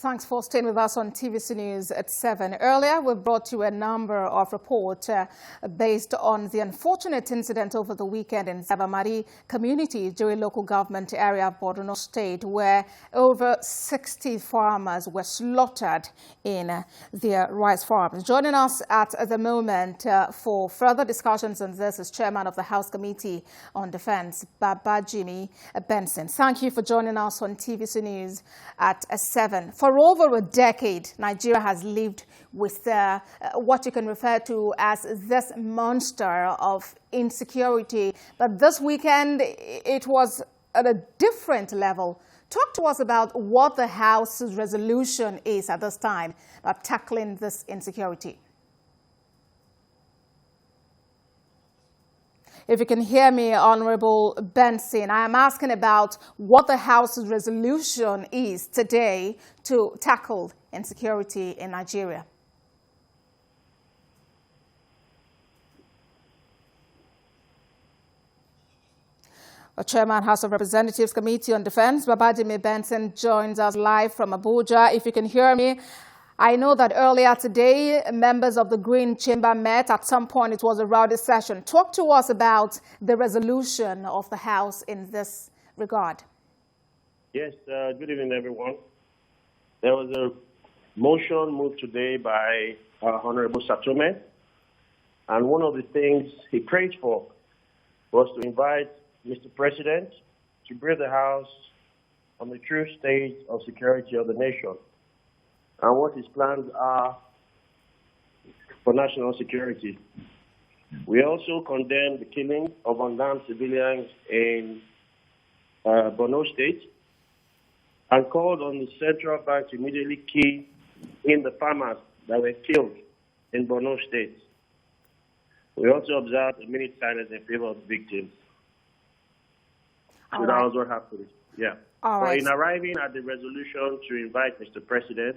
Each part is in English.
Thanks for staying with us on TVC News at 7. Earlier, we brought you a number of reports based on the unfortunate incident over the weekend in Babajimi community during local government area of Borno State, where over 60 farmers were slaughtered in their rice farms. Joining us at the moment for further discussions on this is Chairman of the House Committee on Defense, Babajimi Benson. Thank you for joining us on TVC News at 7. For over a decade, Nigeria has lived with what you can refer to as this monster of insecurity. But this weekend, it was at a different level. Talk to us about what the House's resolution is at this time about tackling this insecurity. If you can hear me, Honorable Benson, I am asking about what the House's resolution is today to tackle insecurity in Nigeria. Chairman, House of Representatives Committee on Defense, Babajimi Benson, joins us live from Abuja. If you can hear me, I know that earlier today, members of the Green Chamber met. At some point, it was a rowdy session. Talk to us about the resolution of the House in this regard. Yes, good evening, everyone. There was a motion moved today by Honorable Satome, and one of the things he prayed for was to invite Mr. President to brief the House on the true state of security of the nation and what his plans are for national security. We also condemn the killing of unarmed civilians in Borno State and called on the central bank to immediately key in the farmers that were killed in Borno State. We also observed a minute silence in favor of the victims. So that was what happened. Yeah. In arriving at the resolution to invite Mr. President,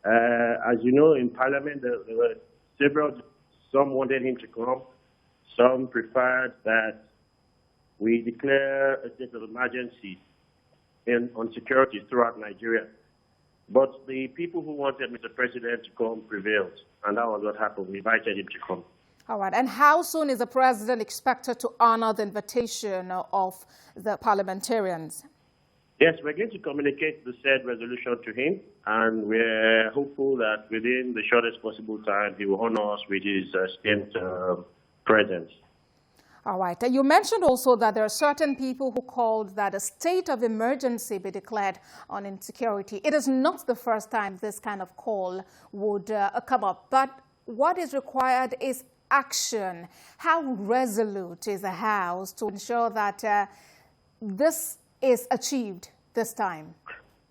as you know, in Parliament, there were several, some wanted him to come, some preferred that we declare a state of emergency on security throughout Nigeria. But the people who wanted Mr. President to come prevailed, and that was what happened. We invited him to come. All right. And how soon is the President expected to honor the invitation of the parliamentarians? Yes, we're going to communicate the said resolution to him, and we're hopeful that within the shortest possible time, he will honor us with his esteemed presence. All right. You mentioned also that there are certain people who called that a state of emergency be declared on insecurity. It is not the first time this kind of call would come up, but what is required is action. How resolute is the House to ensure that this is achieved this time?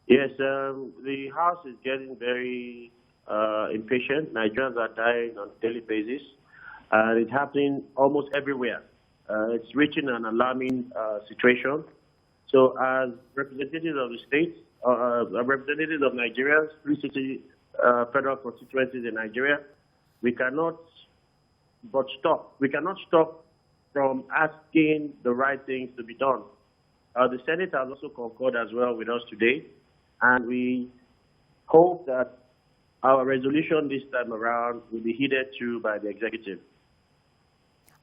Yes, the House is getting very impatient. Nigerians are dying on a daily basis, and it's happening almost everywhere. It's reaching an alarming situation. So as representatives of the state, representatives of Nigeria's 360 federal constituencies in Nigeria, we cannot but stop. We cannot stop from asking the right things to be done. The Senate has also concurred as well with us today, and we hope that our resolution this time around will be heeded to by the executive.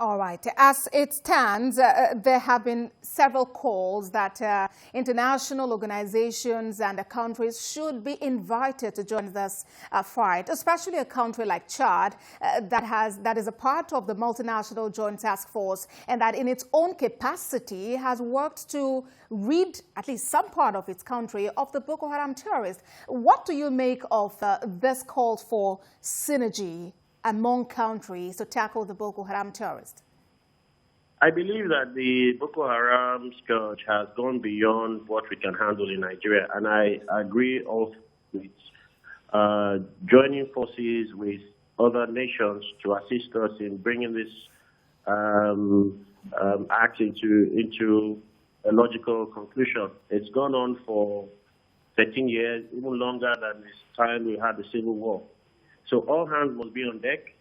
All right. As it stands, there have been several calls that international organizations and countries should be invited to join this fight, especially a country like Chad that is a part of the multinational joint task force and that in its own capacity has worked to rid at least some part of its country of the Boko Haram terrorists. What do you make of this call for synergy among countries to tackle the Boko Haram terrorists? I believe that the Boko Haram scourge has gone beyond what we can handle in Nigeria, and I agree with joining forces with other nations to assist us in bringing this act into a logical conclusion. It's gone on for 13 years, even longer than this time we had the Civil War. So all hands must be on deck.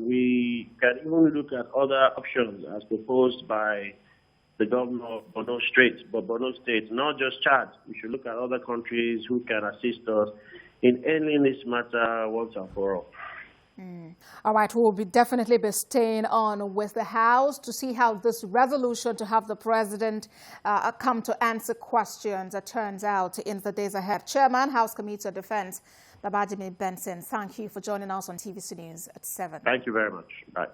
We can even look at other options as proposed by the governor of Borno State, not just Chad. We should look at other countries who can assist us in ending this matter once and for all. All right, we'll definitely be staying on with the House to see how this resolution to have the president come to answer questions turns out in the days ahead. Chairman, House Committee on Defense, Babajimi Benson, thank you for joining us on TVC News at 7. Thank you very much. Bye.